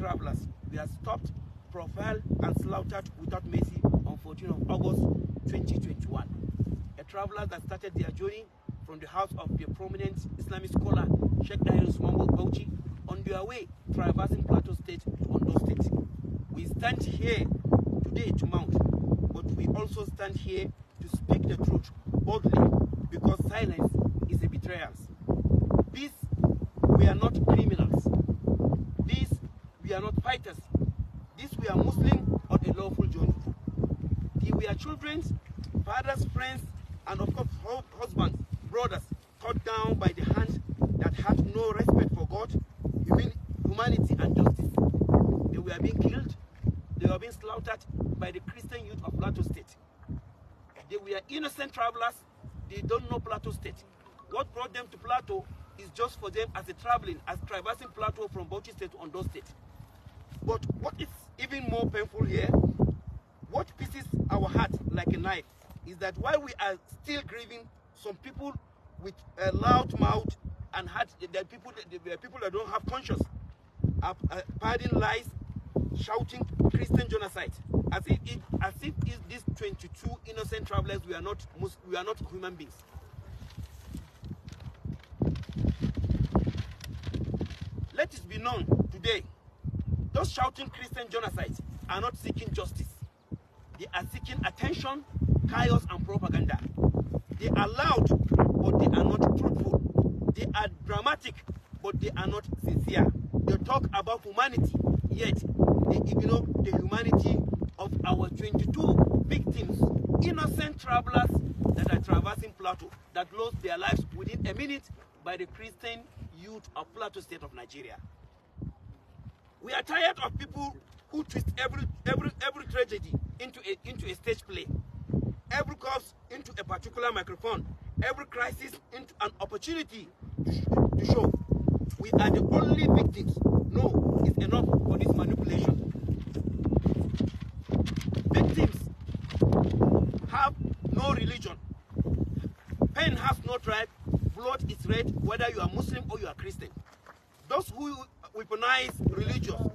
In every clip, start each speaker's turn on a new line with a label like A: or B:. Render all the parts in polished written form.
A: travelers were stopped, profiled, and slaughtered without mercy on 14th of August 2021. A traveler that started their journey from the house of the prominent Islamic scholar Sheikh Mahmoud Bauchi on their way traversing Plateau State to Ondo State. We stand here today to mount, but we also stand here to speak the truth boldly, because silence is a betrayal. These we are not criminals. These we are not fighters. These we are Muslim on a lawful journey. We are children, fathers, friends, and of course husbands, brothers, cut down by the hands that have no respect for God, humanity, and justice. They were being killed. They were being slaughtered by the Christian youth of Plateau State. They were innocent travelers. They don't know Plateau State. What brought them to Plateau is just for them as traversing Plateau from Bauchi State to Ondo State. But what is even more painful here, what pierces our heart like a knife, is that while we are still grieving some people with a loud mouth and heart, the people that don't have conscience are padding lies, shouting Christian genocide, as if these 22 innocent travelers we are not human beings. Let it be known today, those shouting Christian genocide are not seeking justice. They are seeking attention, chaos, and propaganda. They are loud, but they are not truthful. They are dramatic, but they are not sincere. They talk about humanity, yet they ignore the humanity of our 22 victims, innocent travelers that are traversing Plateau, that lost their lives within a minute by the Christian youth of Plateau State of Nigeria. We are tired of people who twist every tragedy into a stage play, every corpse into a particular microphone, every crisis into an opportunity to show we are the only victims. No, it's enough for this manipulation. Victims have no religion. Pain has no tribe. Blood is red, whether you are Muslim or you are Christian. Those who weaponize religion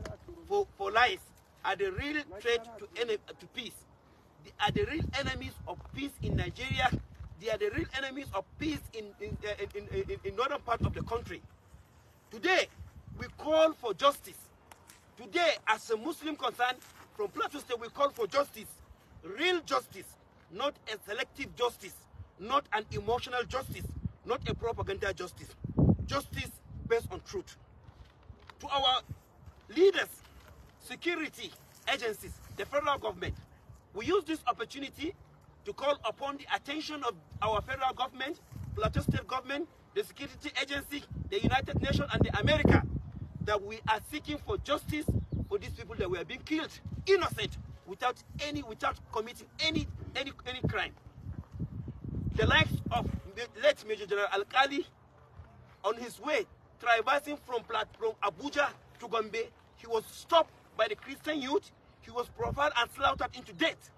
A: for lies are the real threat to peace. They are the real enemies of peace in Nigeria. They are the real enemies of peace in northern part of the country. Today, we call for justice. Today, as a Muslim concerned, from Plateau State, we call for justice. Real justice, not a selective justice, not an emotional justice, not a propaganda justice. Justice based on truth. To our leaders, security agencies, the federal government, we use this opportunity to call upon the attention of our federal government, Plateau State government, the security agency, the United Nations, and the America, that we are seeking for justice for these people that were being killed, innocent, without committing any crime. The likes of the late Major General Alkali, on his way traversing from Abuja to Gombe, he was stopped by the Christian youth. He was profiled and slaughtered into death.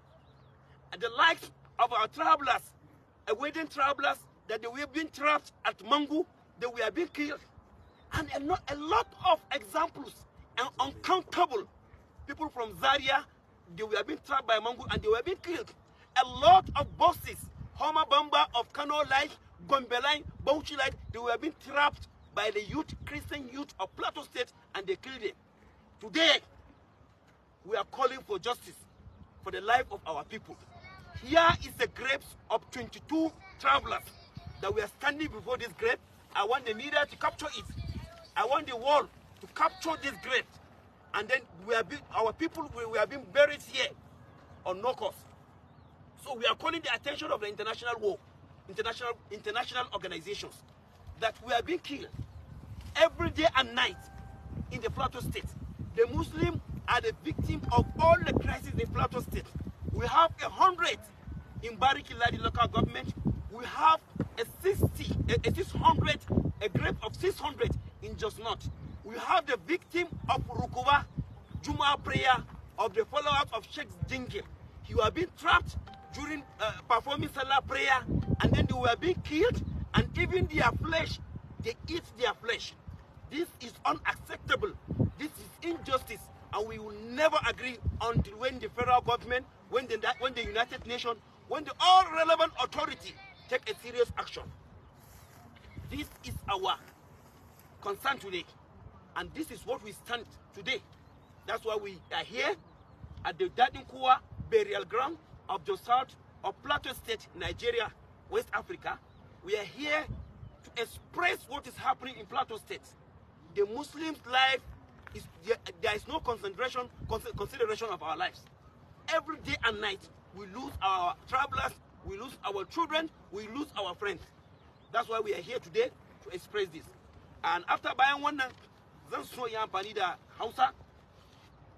A: And the likes of our travelers, awaiting travelers, that they were being trapped at Mangu, they were being killed. And a lot of examples, and uncountable people from Zaria, they were being trapped by Mangu and they were being killed. A lot of bosses, Homa Bamba of Kano Line, Gombe Line, Bauchi Line, they were being trapped by the youth, Christian youth of Plateau State, and they killed them. Today, we are calling for justice for the life of our people. Here is the graves of 22 travelers that we are standing before this grave. I want the media to capture it. I want the world to capture this grave. And then our people we are being buried here on no cause. So we are calling the attention of the international organizations that we are being killed every day and night in the Plateau State. The Muslims are the victim of all the crises in Plateau State. We have 100 in Bariki-Ladi local government. We have a grave of 600 in Just Not. We have the victim of Rukuba Juma prayer of the followers of Sheikh Jingil. He was being trapped during performing Salah prayer, and then they were being killed, and even their flesh, they eat their flesh. This is unacceptable. This is injustice, and we will never agree until when the federal government, when the United Nations, when the all relevant authority take a serious action. This is our concern today, and this is what we stand today. That's why we are here at the Dadinkuwa burial ground of the south of Plateau State, Nigeria, West Africa. We are here to express what is happening in Plateau State. The Muslims' life is there is no consideration of our lives. Every day and night, we lose our travelers, we lose our children, we lose our friends. That's why we are here today to express this. And after bayan wannan, zan so yi amfani da Hausa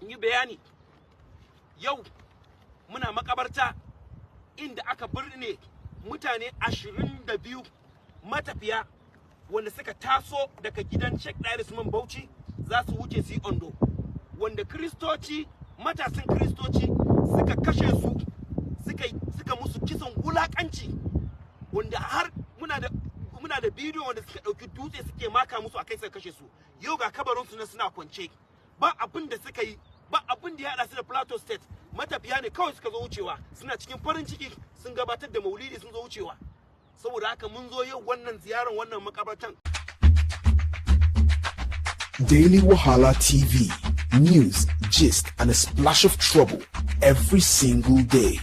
A: in yi bayani. Yau muna makabarta inda aka birne mutane 22 matafiya wanda suka taso daga gidan Sheikh Usman Bauchi za su wuce su yi Ondo, wanda Kristoci, matasan Kristoci suka kashe su, suka musu kisan wulakanci, wanda har muna da bidiyo wanda suka dauki dutse suke maka musu akai suka kashe su. Yau ga kabarin su na suna kwance, ba abin da suka yi, ba abin da ya hada su da Plateau State. Matafiya ne kawai suka zo wucewa, suna cikin farin ciki, sun gabatar da maulidi, sun zo wucewa. Saboda haka mun zo yau wannan ziyarar wannan makabartan.
B: Daily Wahala TV, news, gist, and a splash of trouble every single day.